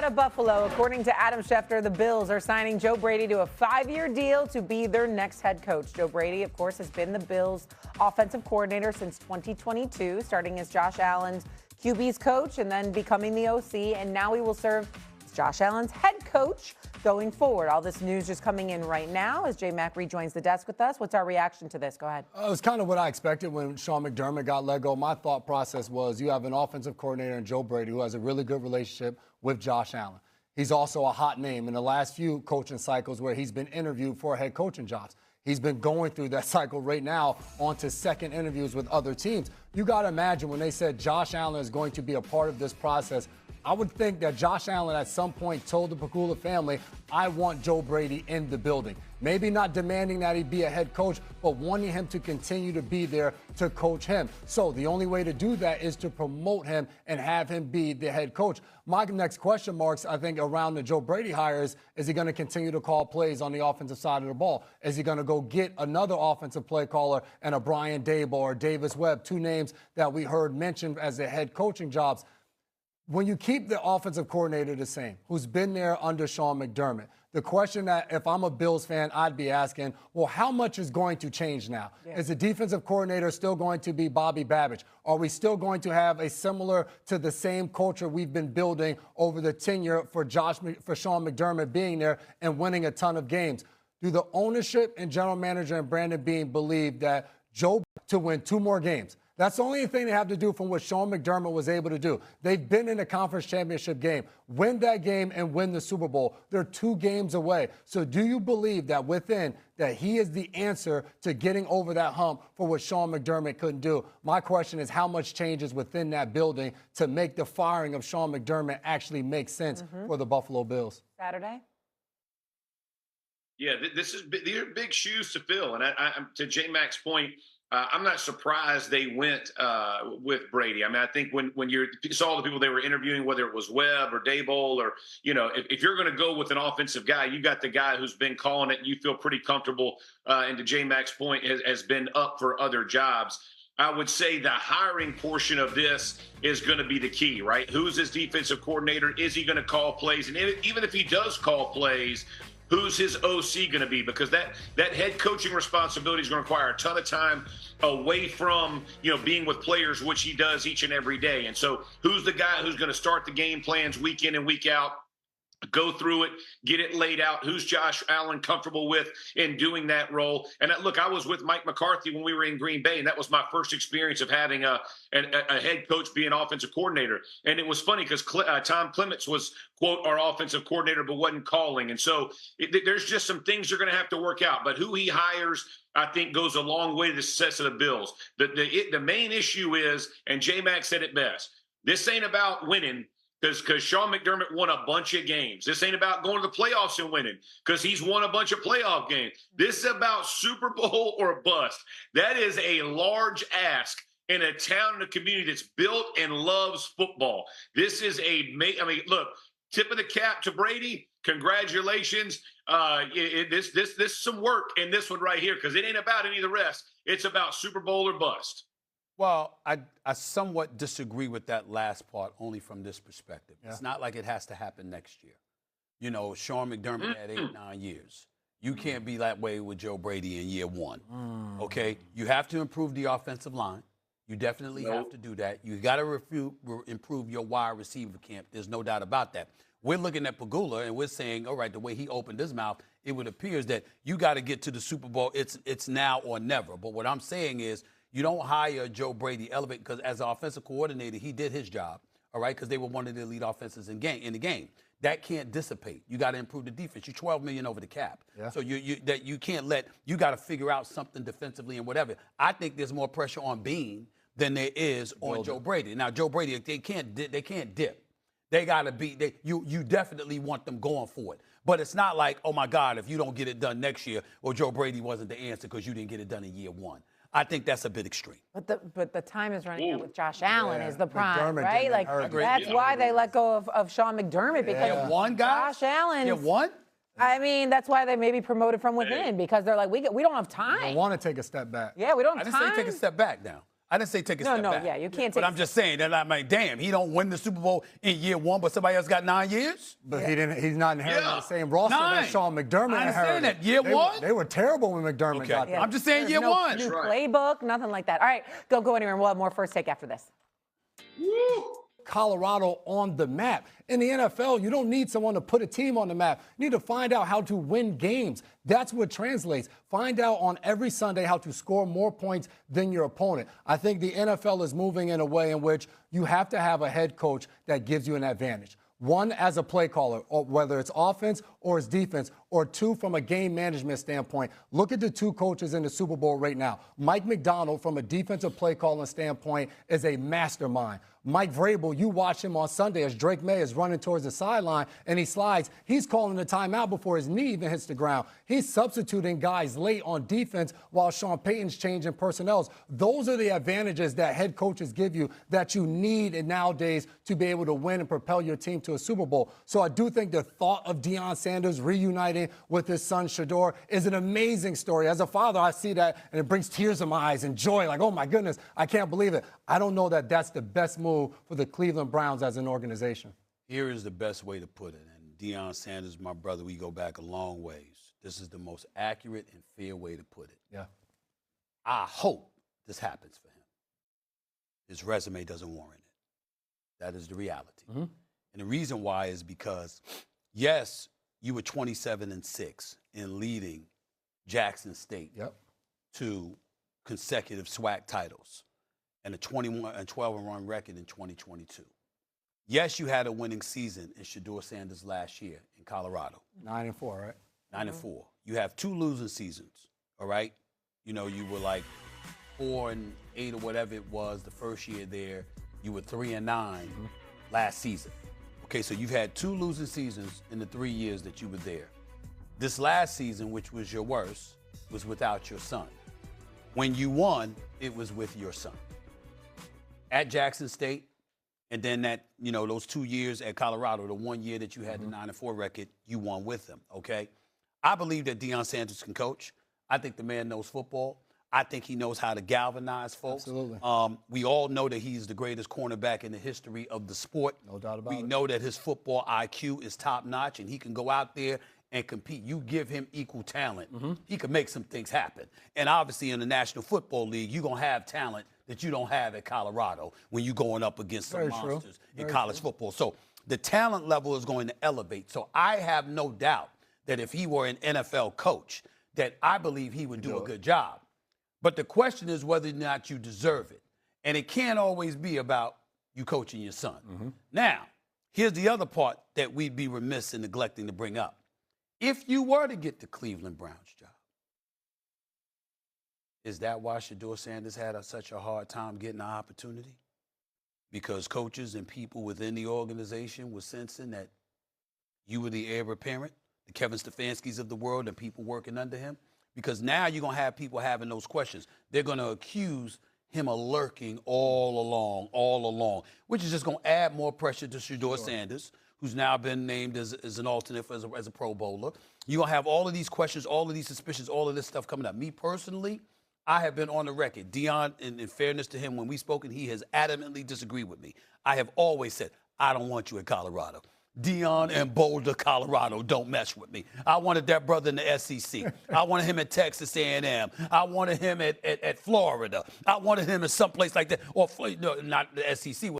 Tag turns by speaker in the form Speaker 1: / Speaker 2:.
Speaker 1: out of Buffalo, according to Adam Schefter, the Bills are signing Joe Brady to a 5-year deal to be their next head coach. Joe Brady, of course, has been the Bills' offensive coordinator since 2022, starting as Josh Allen's QB's coach and then becoming the OC. And now he will serve as Josh Allen's head coach going forward. All this news just coming in right now as J. Mac rejoins the desk with us. What's our reaction to this? Go ahead.
Speaker 2: It was kind of what I expected when Sean McDermott got let go. My thought process was you have an offensive coordinator in Joe Brady who has a really good relationship with Josh Allen. He's also a hot name in the last few coaching cycles where he's been interviewed for head coaching jobs. He's been going through that cycle right now on to second interviews with other teams. You got to imagine when they said Josh Allen is going to be a part of this process, I would think that Josh Allen at some point told the Pegula family, I want Joe Brady in the building. Maybe not demanding that he be a head coach, but wanting him to continue to be there to coach him. So the only way to do that is to promote him and have him be the head coach. My next question marks, I think, around the Joe Brady hires, is he going to continue to call plays on the offensive side of the ball? Is he going to go get another offensive play caller and a Brian Daboll or Davis Webb, two names that we heard mentioned as the head coaching jobs? When you keep the offensive coordinator the same, who's been there under Sean McDermott, the question that if I'm a Bills fan, I'd be asking, well, how much is going to change now? Yeah. Is the defensive coordinator still going to be Bobby Babbage? Are we still going to have a similar to the same culture we've been building over the tenure for Sean McDermott being there and winning a ton of games? Do the ownership and general manager and Brandon Beane believe that Joe to win 2 more games? That's the only thing they have to do from what Sean McDermott was able to do. They've been in the conference championship game. Win that game and win the Super Bowl. They're 2 games away. So do you believe that within that he is the answer to getting over that hump for what Sean McDermott couldn't do? My question is how much changes within that building to make the firing of Sean McDermott actually make sense for the Buffalo Bills?
Speaker 1: Saturday?
Speaker 3: Yeah, these are big shoes to fill. And to J. Mac's point, I'm not surprised they went with Brady. I mean, I think when you saw the people they were interviewing, whether it was Webb or Daboll or, if you're going to go with an offensive guy, you got the guy who's been calling it and you feel pretty comfortable, and to J. Mac's point, has been up for other jobs. I would say the hiring portion of this is going to be the key, right? Who's his defensive coordinator? Is he going to call plays? And even if he does call plays, who's his OC going to be? Because that head coaching responsibility is going to require a ton of time away from, being with players, which he does each and every day. And so who's the guy who's going to start the game plans week in and week out, go through it, get it laid out? Who's Josh Allen comfortable with in doing that role? And look, I was with Mike McCarthy when we were in Green Bay, and that was my first experience of having a head coach be an offensive coordinator. And it was funny because Tom Clements was, quote, our offensive coordinator, but wasn't calling. And so there's just some things you're going to have to work out. But who he hires, I think, goes a long way to the success of the Bills. The main issue is, and J-Mac said it best, this ain't about winning, because Sean McDermott won a bunch of games. This ain't about going to the playoffs and winning, because he's won a bunch of playoff games. This is about Super Bowl or bust. That is a large ask in a town and a community that's built and loves football. This is look, tip of the cap to Brady. Congratulations. This is some work in this one right here, because it ain't about any of the rest. It's about Super Bowl or bust.
Speaker 4: Well, I somewhat disagree with that last part only from this perspective. Yeah. It's not like it has to happen next year. Sean McDermott had 8-9 years. You can't be that way with Joe Brady in year 1. Okay? You have to improve the offensive line. You definitely have to do that. You got to improve your wide receiver camp. There's no doubt about that. We're looking at Pegula, and we're saying, all right, the way he opened his mouth, it would appear that you got to get to the Super Bowl. It's now or never. But what I'm saying is, you don't hire Joe Brady, elevate, because as an offensive coordinator, he did his job, all right, because they were one of the elite offenses in the game. That can't dissipate. You got to improve the defense. You're $12 million over the cap. Yeah. So you can't you got to figure out something defensively and whatever. I think there's more pressure on Beane than there is on Joe Brady. Now, Joe Brady, they can't dip. They got to be, you definitely want them going for it. But it's not like, oh, my God, if you don't get it done next year, or Joe Brady wasn't the answer because you didn't get it done in year 1. I think that's a bit extreme.
Speaker 1: But the time is running out with Josh Allen is the prime, right? Like that's why they let go of Sean McDermott, because
Speaker 4: one guy,
Speaker 1: Josh Allen.
Speaker 4: You one?
Speaker 1: I mean, that's why they may be promoted from within, because they're like, we don't have time.
Speaker 2: I want to take a step back.
Speaker 1: Yeah, we don't have time.
Speaker 4: I didn't say take a step back now. I didn't say take a step back.
Speaker 1: Yeah, you can't
Speaker 4: But I'm just saying that I'm like, damn, he don't win the Super Bowl in year 1, but somebody else got 9 years?
Speaker 2: But he's not inheriting the same roster that Sean McDermott
Speaker 4: I
Speaker 2: inherited.
Speaker 4: understand that. Year 1?
Speaker 2: They were terrible when McDermott got there.
Speaker 4: I'm just saying year 1.
Speaker 1: New playbook, nothing like that. All right, go anywhere. We'll have more first take after this.
Speaker 3: Woo!
Speaker 2: Colorado on the map. In the NFL, you don't need someone to put a team on the map. You need to find out how to win games. That's what translates. Find out on every Sunday how to score more points than your opponent. I think the NFL is moving in a way in which you have to have a head coach that gives you an advantage. One, as a play caller, or whether it's offense or it's defense, or two, from a game management standpoint. Look at the two coaches in the Super Bowl right now. Mike Macdonald, from a defensive play calling standpoint, is a mastermind. Mike Vrabel, you watch him on Sunday as Drake May is running towards the sideline and he slides. He's calling the timeout before his knee even hits the ground. He's substituting guys late on defense while Sean Payton's changing personnels. Those are the advantages that head coaches give you that you need nowadays to be able to win and propel your team to a Super Bowl. So I do think the thought of Deion Sanders reuniting with his son Shador is an amazing story. As a father, I see that and it brings tears to my eyes and joy. Like, oh my goodness, I can't believe it. I don't know that that's the best move for the Cleveland Browns as an organization.
Speaker 4: Here is the best way to put it. And Deion Sanders, my brother, we go back a long ways. This is the most accurate and fair way to put it.
Speaker 2: Yeah.
Speaker 4: I hope this happens for him. His resume doesn't warrant it. That is the reality.
Speaker 2: Mm-hmm.
Speaker 4: And the reason why is because, yes, you were 27-6 in leading Jackson State to consecutive SWAC titles and a 21-12-run record in 2022. Yes, you had a winning season in Shador Sanders last year in Colorado.
Speaker 2: 9-4, right?
Speaker 4: 9-4. You have 2 losing seasons, all right? You know, you were like 4-8 or whatever it was the first year there. You were 3-9 last season. Okay, so you've had 2 losing seasons in the 3 years that you were there. This last season, which was your worst, was without your son. When you won, it was with your son. At Jackson State, and then that, you know, those 2 years at Colorado, the 1 year that you had the 9-4 record, you won with them, okay? I believe that Deion Sanders can coach. I think the man knows football. I think he knows how to galvanize folks.
Speaker 2: Absolutely.
Speaker 4: We all know that he's the greatest cornerback in the history of the sport.
Speaker 2: No doubt about it.
Speaker 4: We know that his football IQ is top-notch, and he can go out there and compete. You give him equal talent, he can make some things happen. And obviously in the National Football League, you're going to have talent that you don't have at Colorado when you're going up against some monsters in college football. So the talent level is going to elevate. So I have no doubt that if he were an NFL coach, that I believe he would do a good job. But the question is whether or not you deserve it. And it can't always be about you coaching your son. Now, here's the other part that we'd be remiss in neglecting to bring up. If you were to get the Cleveland Browns job, is that why Shador Sanders had such a hard time getting an opportunity? Because coaches and people within the organization were sensing that you were the heir apparent, the Kevin Stefanskis of the world and people working under him? Because now you're going to have people having those questions. They're going to accuse him of lurking all along, which is just going to add more pressure to Shador Sanders, who's now been named as an alternate as a Pro Bowler. You're going to have all of these questions, all of these suspicions, all of this stuff coming up. Me personally, I have been on the record. Deion, in fairness to him, when we've spoken, he has adamantly disagreed with me. I have always said, I don't want you in Colorado. Deion and Boulder, Colorado, don't mess with me. I wanted that brother in the SEC. I wanted him at Texas A&M. I wanted him at Florida. I wanted him at someplace like that. Or, no, not the SEC.